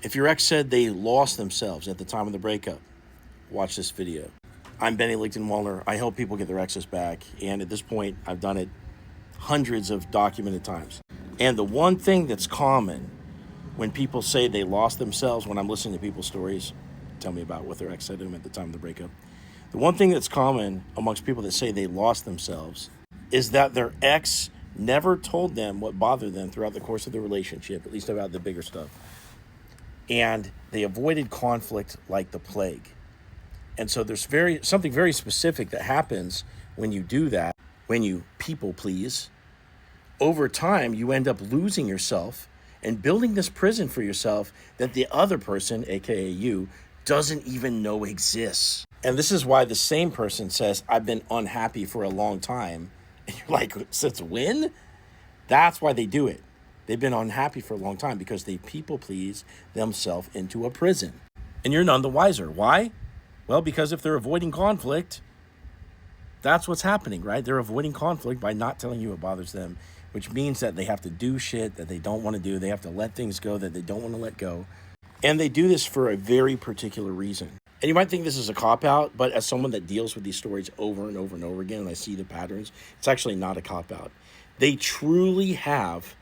If your ex said they lost themselves at the time of the breakup, watch this video. I'm Benny Lichten-Wallner. I help people get their exes back. And at this point, I've done it hundreds of documented times. And the one thing that's common when people say they lost themselves, when I'm listening to people's stories, tell me about what their ex said to them at the time of the breakup. The one thing that's common amongst people that say they lost themselves is that their ex never told them what bothered them throughout the course of the relationship, at least about the bigger stuff. And they avoided conflict like the plague. And so there's something very specific that happens when you do that, when you people please. Over time, you end up losing yourself and building this prison for yourself that the other person, aka you, doesn't even know exists. And this is why the same person says, I've been unhappy for a long time. And you're like, since when? That's why they do it. They've been unhappy for a long time because they people please themselves into a prison. And you're none the wiser. Why? Well, because if they're avoiding conflict, that's what's happening, right? They're avoiding conflict by not telling you what bothers them, which means that they have to do shit that they don't want to do. They have to let things go that they don't want to let go. And they do this for a very particular reason. And you might think this is a cop-out, but as someone that deals with these stories over and over and over again, and I see the patterns, it's actually not a cop-out. They truly have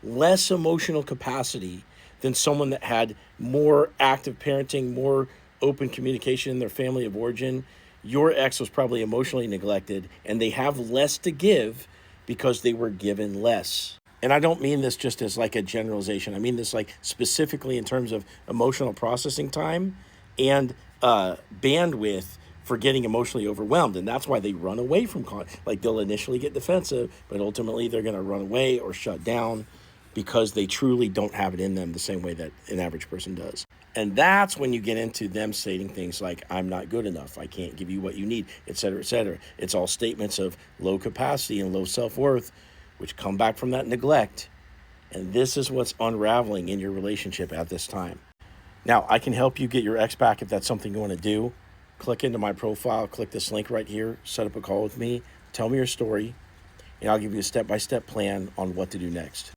less emotional capacity than someone that had more active parenting, more open communication in their family of origin. Your ex was probably emotionally neglected, and they have less to give because they were given less. And I don't mean this just as like a generalization. I mean this like specifically in terms of emotional processing time and bandwidth for getting emotionally overwhelmed. And that's why they run away from like they'll initially get defensive, but ultimately they're going to run away or shut down because they truly don't have it in them the same way that an average person does. And that's when you get into them stating things like, I'm not good enough, I can't give you what you need, et cetera, et cetera. It's all statements of low capacity and low self-worth, which come back from that neglect. And this is what's unraveling in your relationship at this time. Now, I can help you get your ex back if that's something you want to do. Click into my profile, click this link right here, set up a call with me, tell me your story, and I'll give you a step-by-step plan on what to do next.